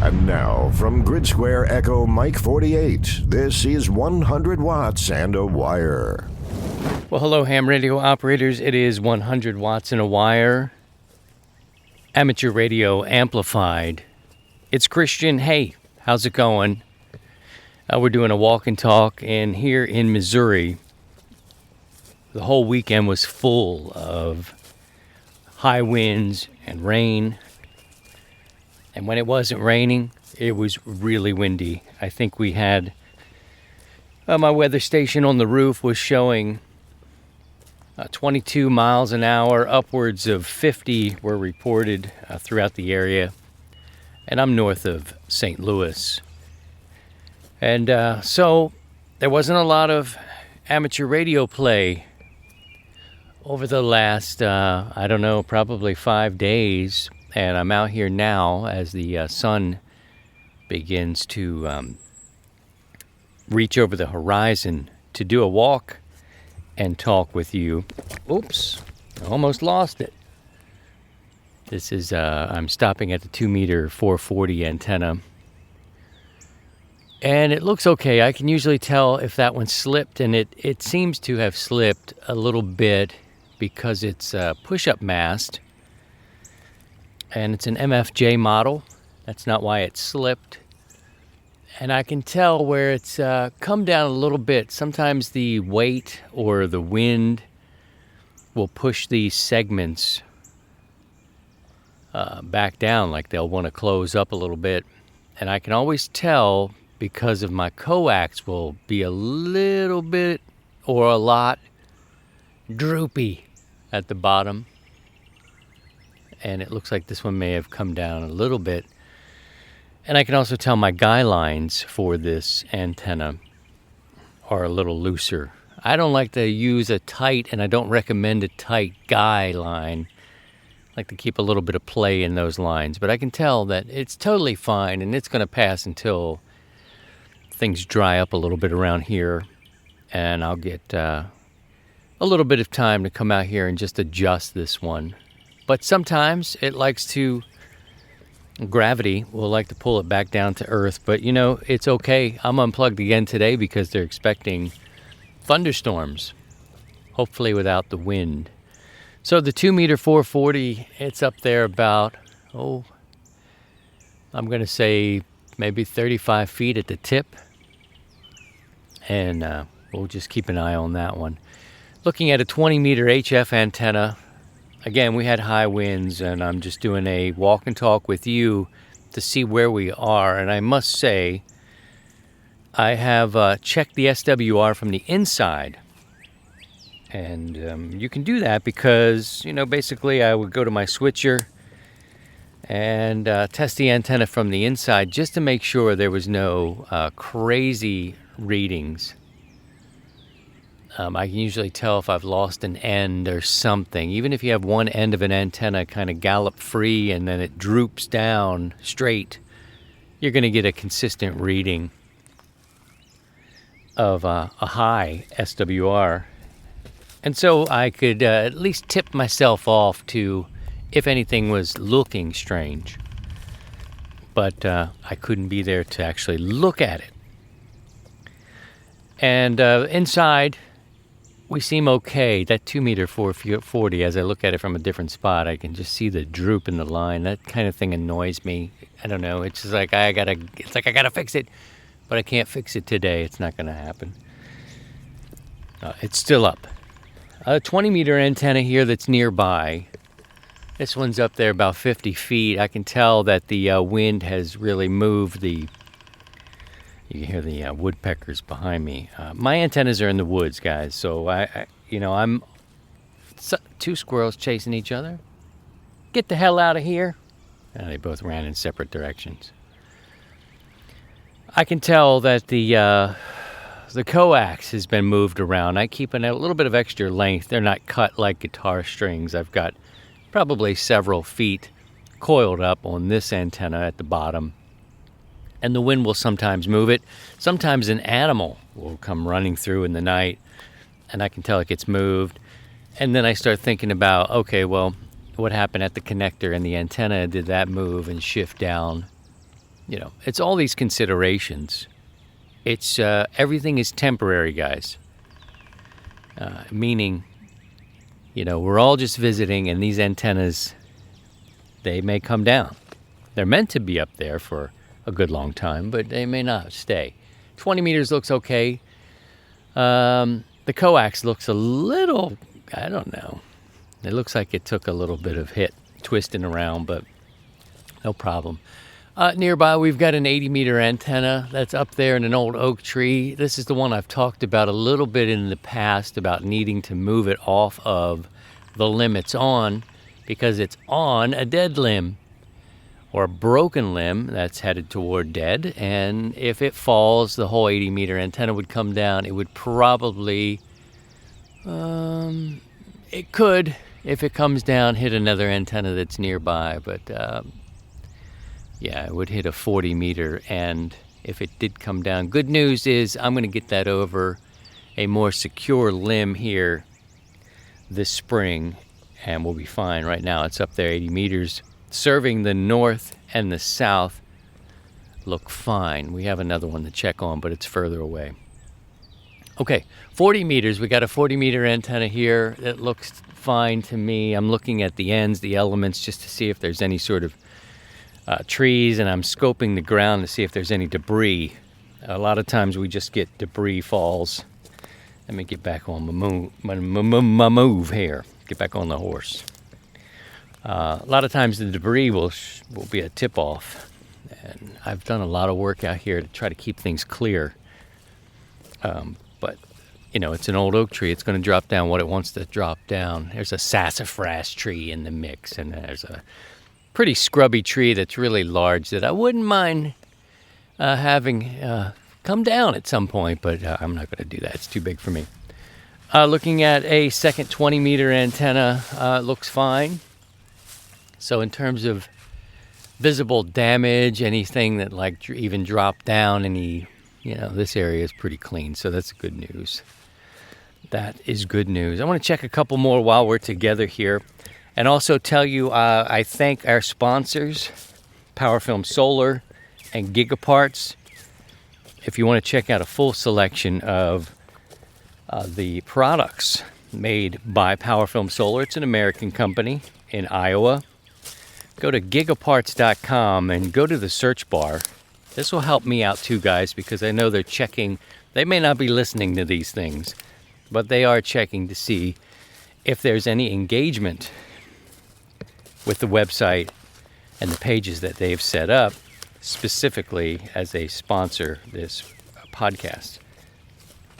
And now, from Grid Square Echo Mike 48, this is 100 watts and a wire. Well, hello, ham radio operators. It is 100 watts and a wire. Amateur radio amplified. It's Christian. Hey, how's it going? We're doing a walk and talk, and here in Missouri, the whole weekend was full of high winds and rain. And when it wasn't raining, it was really windy. I think we had, my weather station on the roof was showing 22 miles an hour, upwards of 50 were reported throughout the area. And I'm north of St. Louis. And so there wasn't a lot of amateur radio play over the last, probably 5 days. And I'm out here now as the sun begins to reach over the horizon to do a walk and talk with you. Oops, I almost lost it. This is, I'm stopping at the 2-meter 440 antenna. And it looks okay. I can usually tell if that one slipped, and it seems to have slipped a little bit because it's a push-up mast. And it's an MFJ model. That's not why it slipped. And I can tell where it's come down a little bit. Sometimes the weight or the wind will push these segments back down, like they'll want to close up a little bit. And I can always tell because of my coax will be a little bit or a lot droopy at the bottom. And it looks like this one may have come down a little bit. And I can also tell my guy lines for this antenna are a little looser. I don't like to use a tight, and I don't recommend a tight guy line. I like to keep a little bit of play in those lines. But I can tell that it's totally fine, and it's going to pass until things dry up a little bit around here. And I'll get a little bit of time to come out here and just adjust this one. But sometimes it likes to, gravity will like to pull it back down to earth. But, you know, it's okay. I'm unplugged again today because they're expecting thunderstorms, hopefully without the wind. So the 2-meter 440, it's up there about, I'm going to say maybe 35 feet at the tip. And we'll just keep an eye on that one. Looking at a 20-meter HF antenna. Again, we had high winds, and I'm just doing a walk and talk with you to see where we are. And I must say, I have checked the SWR from the inside. And you can do that because, you know, basically I would go to my switcher and test the antenna from the inside just to make sure there was no crazy readings. I can usually tell if I've lost an end or something. Even if you have one end of an antenna kind of gallop free and then it droops down straight, you're going to get a consistent reading of a high SWR. And so I could at least tip myself off to if anything was looking strange. But I couldn't be there to actually look at it. And inside, we seem okay. That 2-meter 440, as I look at it from a different spot, I can just see the droop in the line. That kind of thing annoys me. I don't know. It's just like I gotta fix it, but I can't fix it today. It's not gonna happen. It's still up. A 20-meter antenna here that's nearby. This one's up there about 50 feet. I can tell that the wind has really moved the. You can hear the woodpeckers behind me. My antennas are in the woods, guys. So I'm two squirrels chasing each other. Get the hell out of here! And they both ran in separate directions. I can tell that the coax has been moved around. I keep a little bit of extra length. They're not cut like guitar strings. I've got probably several feet coiled up on this antenna at the bottom. And the wind will sometimes move it. Sometimes an animal will come running through in the night, and I can tell it gets moved. And then I start thinking about, okay, well, what happened at the connector and the antenna? Did that move and shift down? it's all these considerations. It's everything is temporary, guys. Meaning, we're all just visiting, and these antennas, they may come down. They're meant to be up there for a good long time, but they may not stay. 20 meters looks okay. The coax looks a little, I don't know. It looks like it took a little bit of hit twisting around, but no problem. Nearby, we've got an 80-meter antenna that's up there in an old oak tree. This is the one I've talked about a little bit in the past about needing to move it off of the limb it's on because it's on a dead limb or a broken limb that's headed toward dead. And if it falls, the whole 80-meter antenna would come down. It would probably, it could, if it comes down, hit another antenna that's nearby. But yeah, it would hit a 40-meter. And if it did come down, good news is I'm going to get that over a more secure limb here this spring, and we'll be fine. Right now, it's up there 80 meters. Serving the north and the south look fine. We have another one to check on, but it's further away. Okay, 40 meters. We got a 40-meter antenna here. It looks fine to me. I'm looking at the ends, the elements, just to see if there's any sort of trees, and I'm scoping the ground to see if there's any debris. A lot of times we just get debris falls. Let me get back on my move here. Get back on the horse. A lot of times the debris will be a tip-off, and I've done a lot of work out here to try to keep things clear. But, it's an old oak tree. It's going to drop down what it wants to drop down. There's a sassafras tree in the mix, and there's a pretty scrubby tree that's really large that I wouldn't mind having come down at some point, but I'm not going to do that. It's too big for me. Looking at a second 20-meter antenna, looks fine. So in terms of visible damage, anything that even dropped down, this area is pretty clean. So that's good news. That is good news. I want to check a couple more while we're together here. And also tell you, I thank our sponsors, PowerFilm Solar and Gigaparts. If you want to check out a full selection of the products made by PowerFilm Solar, it's an American company in Iowa. Go to gigaparts.com and go to the search bar. This will help me out too, guys, because I know they're checking. They may not be listening to these things, but they are checking to see if there's any engagement with the website and the pages that they've set up specifically as they sponsor this podcast.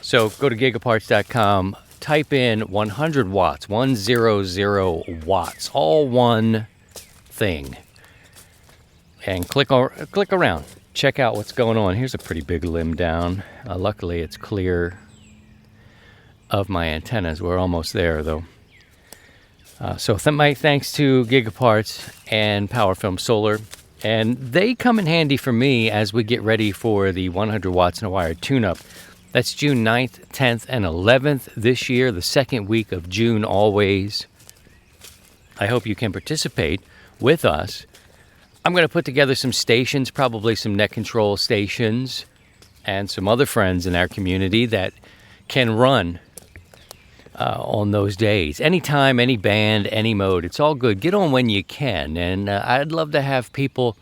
So go to gigaparts.com, type in 100 watts, 100 watts, all one thing, and click around. Check out what's going on. Here's a pretty big limb down. Luckily, it's clear of my antennas. We're almost there, though. So my thanks to Gigaparts and PowerFilm Solar. And they come in handy for me as we get ready for the 100 watts in a wire tune-up. That's June 9th, 10th, and 11th this year, the second week of June always. I hope you can participate with us. I'm going to put together some stations, probably some net control stations, and some other friends in our community that can run on those days. Anytime, any band, any mode, it's all good. Get on when you can. And I'd love to have people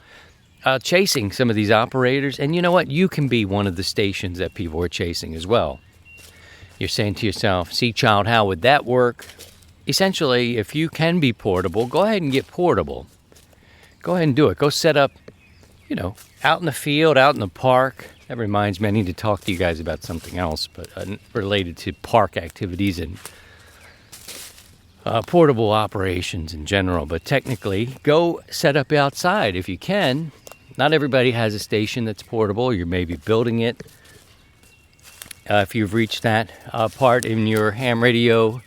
chasing some of these operators. And you know what? You can be one of the stations that people are chasing as well. You're saying to yourself, see, child, how would that work? Essentially, if you can be portable, go ahead and get portable. Go ahead and do it. Go set up, out in the field, out in the park. That reminds me, I need to talk to you guys about something else, but related to park activities and portable operations in general. But technically, go set up outside if you can. Not everybody has a station that's portable. You're maybe building it. If you've reached that part in your ham radio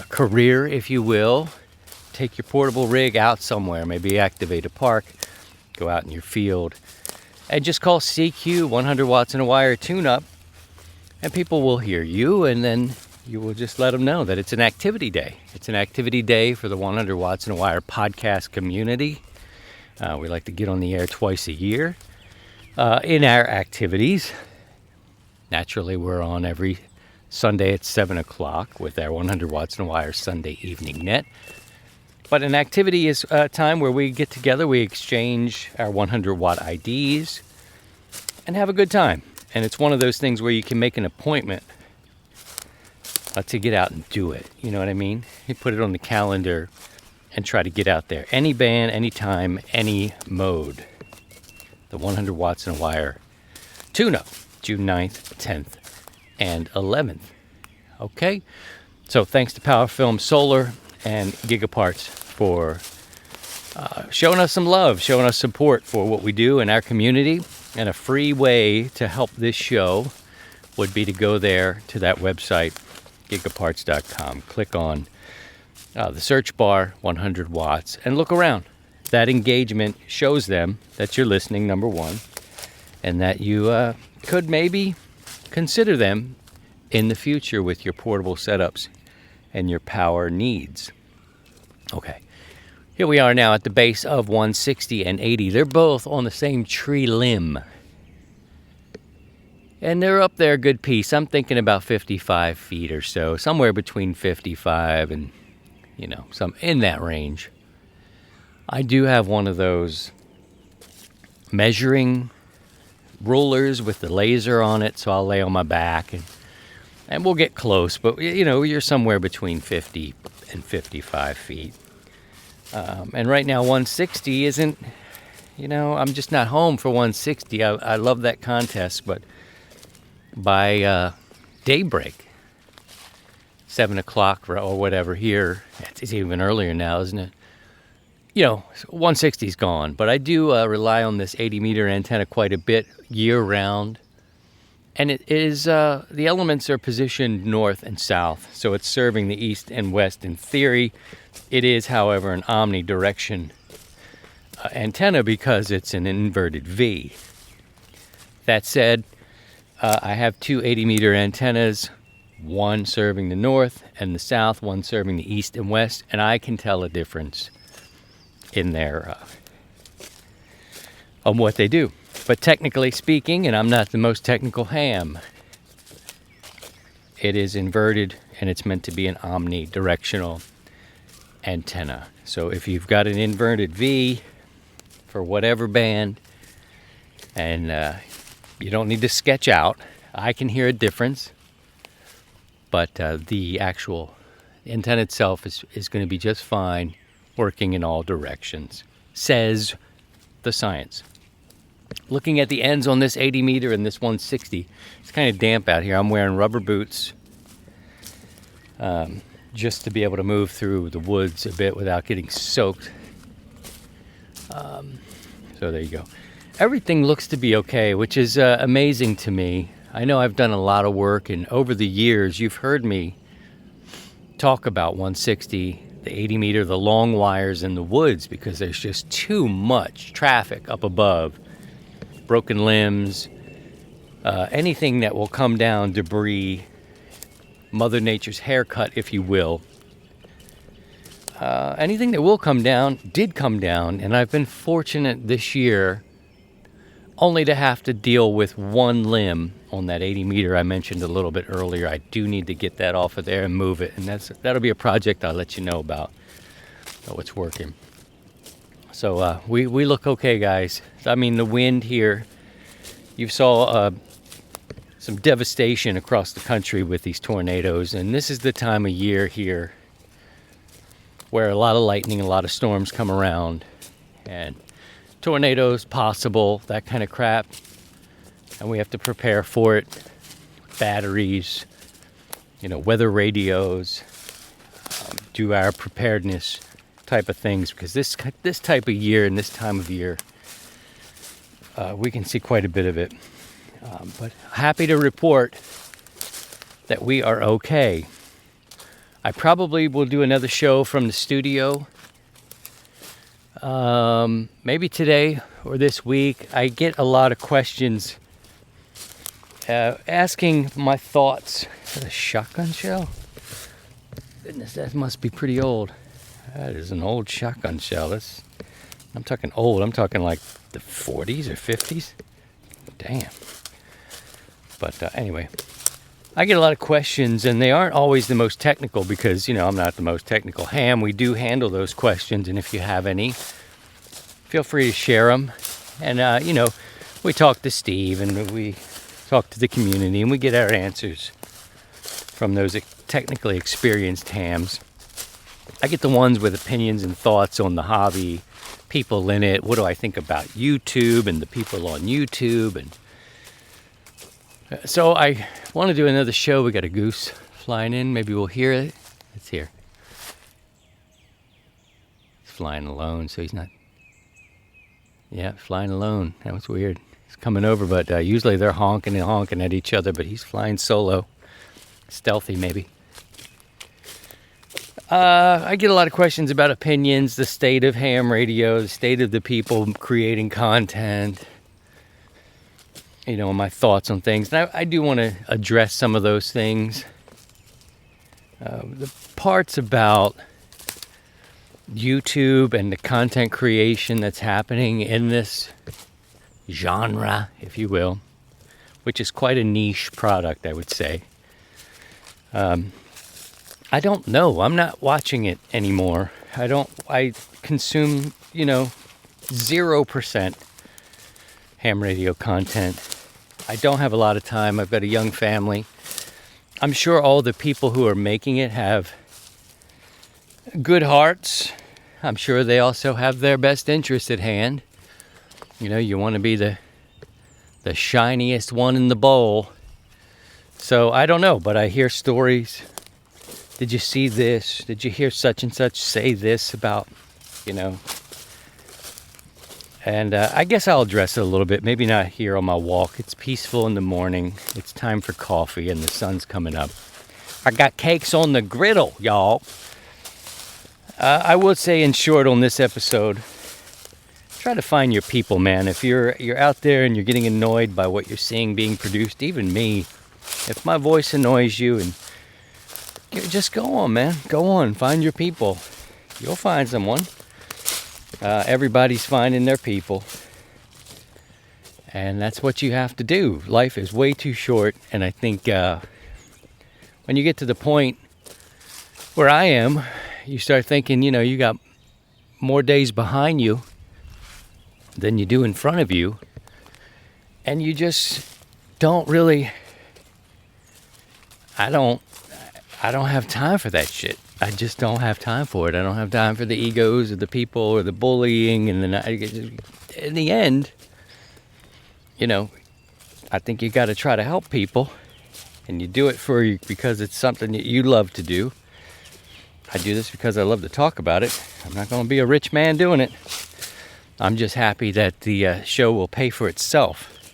career, if you will, take your portable rig out somewhere. Maybe activate a park. Go out in your field. And just call CQ 100 watts in a wire tune-up, and people will hear you, and then you will just let them know that it's an activity day. It's an activity day for the 100 watts in a wire podcast community. We like to get on the air twice a year. in our activities. Naturally, we're on every Sunday at 7 o'clock with our 100 Watts and Wire Sunday Evening Net. But an activity is a time where we get together, we exchange our 100 watt IDs, and have a good time. And it's one of those things where you can make an appointment to get out and do it. You know what I mean? You put it on the calendar and try to get out there. Any band, any time, any mode. The 100 Watts and a Wire tune-up, June 9th, 10th, and 11th. Okay? So thanks to Power Film Solar and Gigaparts for showing us some love, showing us support for what we do in our community. And a free way to help this show would be to go there to that website, gigaparts.com. Click on the search bar, 100 watts, and look around. That engagement shows them that you're listening, number one, and that you could maybe consider them in the future with your portable setups and your power needs. Okay, here we are now at the base of 160 and 80. They're both on the same tree limb. And they're up there a good piece. I'm thinking about 55 feet or so, somewhere between 55 and, some in that range. I do have one of those measuring rulers with the laser on it, so I'll lay on my back and we'll get close. But, you're somewhere between 50 and 55 feet. And right now 160 isn't, I'm just not home for 160. I love that contest, but by daybreak, 7 o'clock or whatever here, it's even earlier now, isn't it? 160's gone, but I do rely on this 80-meter antenna quite a bit year-round. And it is, the elements are positioned north and south, so it's serving the east and west in theory. It is, however, an omnidirection antenna because it's an inverted V. That said, I have two 80-meter antennas, one serving the north and the south, one serving the east and west, and I can tell a difference in their on what they do. But technically speaking, and I'm not the most technical ham, it is inverted and it's meant to be an omnidirectional antenna. So if you've got an inverted V for whatever band and you don't need to sketch out, I can hear a difference, but the actual antenna itself is going to be just fine working in all directions, says the science. Looking at the ends on this 80 meter and this 160, it's kind of damp out here. I'm wearing rubber boots just to be able to move through the woods a bit without getting soaked. So there you go. Everything looks to be okay, which is amazing to me. I know I've done a lot of work, and over the years, you've heard me talk about 160, the 80 meter, the long wires in the woods, because there's just too much traffic up above. Broken limbs, anything that will come down, debris, Mother Nature's haircut, if you will. Anything that will come down, did come down, and I've been fortunate this year only to have to deal with one limb on that 80 meter I mentioned a little bit earlier. I do need to get that off of there and move it, and that'll be a project I'll let you know about. Oh, it's working. So we look okay, guys. I mean, the wind here, you saw some devastation across the country with these tornadoes, and this is the time of year here where a lot of lightning, a lot of storms come around, and tornadoes possible, that kind of crap, and we have to prepare for it. Batteries, weather radios, do our preparedness type of things, because this type of year and this time of year, we can see quite a bit of it. But happy to report that we are okay. I probably will do another show from the studio. Maybe today or this week. I get a lot of questions asking my thoughts. Is that a shotgun shell? Goodness, that must be pretty old. That is an old shotgun shell. I'm talking old. I'm talking like the 40s or 50s. Damn. But anyway, I get a lot of questions, and they aren't always the most technical because, I'm not the most technical ham. We do handle those questions, and if you have any, feel free to share them. And, we talk to Steve, and we talk to the community, and we get our answers from those technically experienced hams. I get the ones with opinions and thoughts on the hobby, people in it. What do I think about YouTube and the people on YouTube? And so I want to do another show. We got a goose flying in. Maybe we'll hear it. It's here. He's flying alone, so he's not. Yeah, flying alone. That was weird. He's coming over, but usually they're honking and honking at each other, but he's flying solo. Stealthy, maybe. I get a lot of questions about opinions, the state of ham radio, the state of the people creating content, my thoughts on things. And I do want to address some of those things. The parts about YouTube and the content creation that's happening in this genre, if you will, which is quite a niche product, I would say. I don't know. I'm not watching it anymore. I consume, 0% ham radio content. I don't have a lot of time. I've got a young family. I'm sure all the people who are making it have good hearts. I'm sure they also have their best interest at hand. You want to be the shiniest one in the bowl. So I don't know, but I hear stories. Did you see this? Did you hear such and such say this about, And I guess I'll address it a little bit. Maybe not here on my walk. It's peaceful in the morning. It's time for coffee and the sun's coming up. I got cakes on the griddle, y'all. I would say in short on this episode, try to find your people, man. If you're out there and you're getting annoyed by what you're seeing being produced, even me, if my voice annoys you, and just go on, man. Go on, find your people. You'll find someone. Everybody's finding their people. And that's what you have to do. Life is way too short, and I think when you get to the point where I am, you start thinking, you got more days behind you than you do in front of you, and you just don't really. I don't have time for that shit. I just don't have time for it. I don't have time for the egos of the people or the bullying, and then in the end, I think you got to try to help people, and you do it because it's something that you love to do. I do this because I love to talk about it. I'm not going to be a rich man doing it. I'm just happy that the show will pay for itself.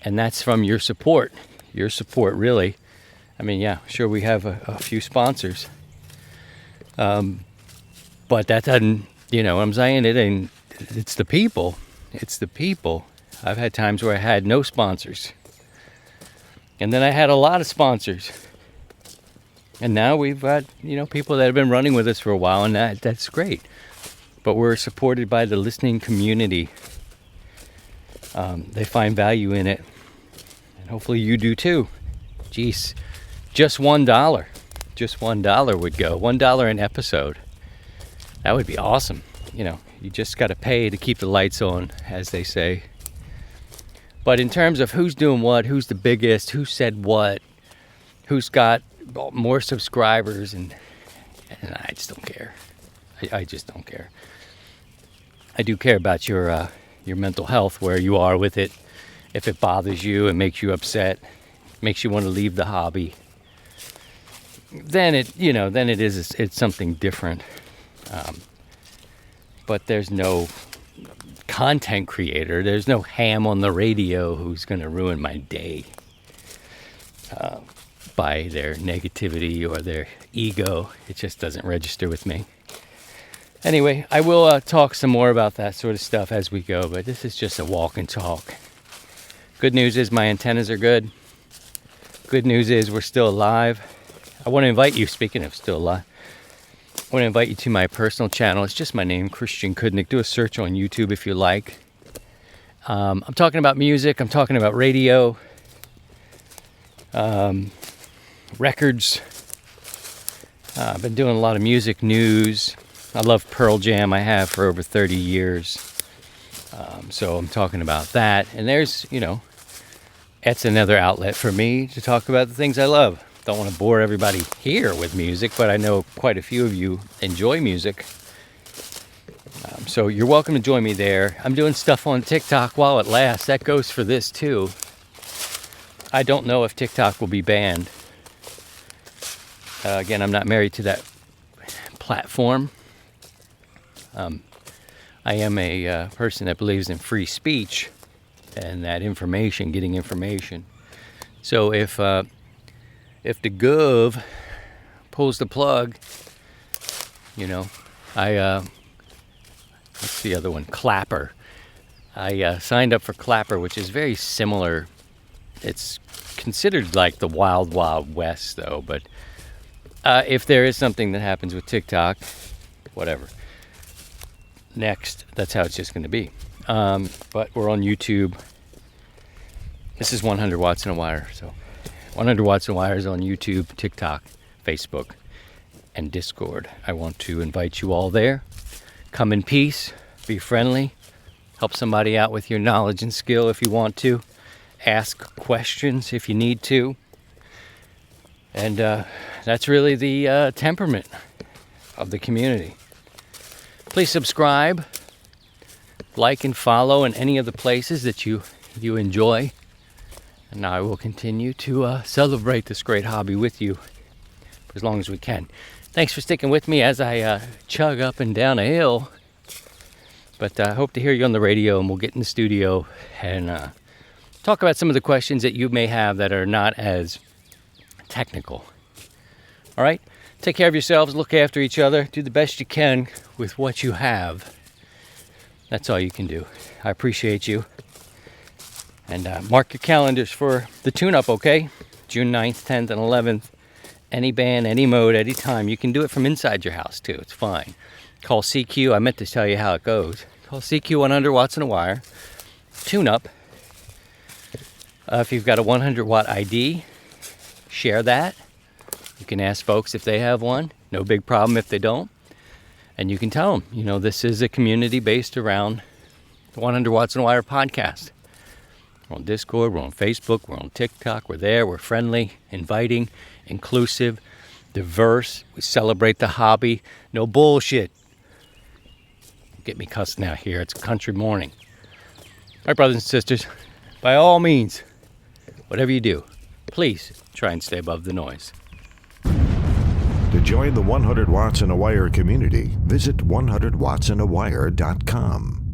And that's from your support. Your support, really. I mean, yeah, sure, we have a few sponsors. But that doesn't, what I'm saying? It's the people. It's the people. I've had times where I had no sponsors. And then I had a lot of sponsors. And now we've got, people that have been running with us for a while, and that's great. But we're supported by the listening community. They find value in it. And hopefully you do too. Jeez, just $1. Just $1 would go. $1 an episode. That would be awesome. You just got to pay to keep the lights on, as they say. But in terms of who's doing what, who's the biggest, who said what, who's got more subscribers, and I just don't care. I just don't care. I do care about your mental health, where you are with it. If it bothers you and makes you upset, makes you want to leave the hobby, then it's something different. But there's no content creator, there's no ham on the radio who's going to ruin my day by their negativity or their ego. It just doesn't register with me. Anyway, I will talk some more about that sort of stuff as we go, but this is just a walk and talk. Good news is my antennas are good. Good news is we're still alive. I want to invite you, speaking of still alive, I want to invite you to my personal channel. It's just my name, Christian Kudnick. Do a search on YouTube if you like. I'm talking about music. I'm talking about radio, records. I've been doing a lot of music news. I love Pearl Jam. I have for over 30 years. So I'm talking about that. And there's, that's another outlet for me to talk about the things I love. Don't want to bore everybody here with music, but I know quite a few of you enjoy music. So you're welcome to join me there. I'm doing stuff on TikTok while it lasts. That goes for this too. I don't know if TikTok will be banned. Again, I'm not married to that platform. I am a person that believes in free speech and that getting information. So if the gov pulls the plug, what's the other one? Clapper. I signed up for Clapper, which is very similar. It's considered like the Wild Wild West, though. But if there is something that happens with TikTok, whatever. Next, that's how it's just going to be. But we're on YouTube. This is 100 Watts in a Wire. So 100 Watts in a Wire is on YouTube, TikTok, Facebook, and Discord. I want to invite you all there. Come in peace, be friendly, help somebody out with your knowledge and skill if you want to, ask questions if you need to. And that's really the temperament of the community. Please subscribe, like and follow in any of the places that you enjoy. And I will continue to celebrate this great hobby with you for as long as we can. Thanks for sticking with me as I chug up and down a hill. But I hope to hear you on the radio, and we'll get in the studio and talk about some of the questions that you may have that are not as technical. All right? Take care of yourselves, look after each other, do the best you can with what you have. That's all you can do. I appreciate you. And mark your calendars for the tune-up, okay? June 9th, 10th, and 11th. Any band, any mode, any time. You can do it from inside your house, too. It's fine. Call CQ. I meant to tell you how it goes. Call CQ 100 Watts in a Wire. Tune-up. If you've got a 100-watt ID, share that. You can ask folks if they have one. No big problem if they don't. And you can tell them, this is a community based around the 100 Watts in a Wire podcast. We're on Discord, we're on Facebook, we're on TikTok, we're there, we're friendly, inviting, inclusive, diverse. We celebrate the hobby. No bullshit. Get me cussing out here. It's country morning. All right, brothers and sisters, by all means, whatever you do, please try and stay above the noise. To join the 100 Watts in a Wire community, visit 100wattsindawire.com.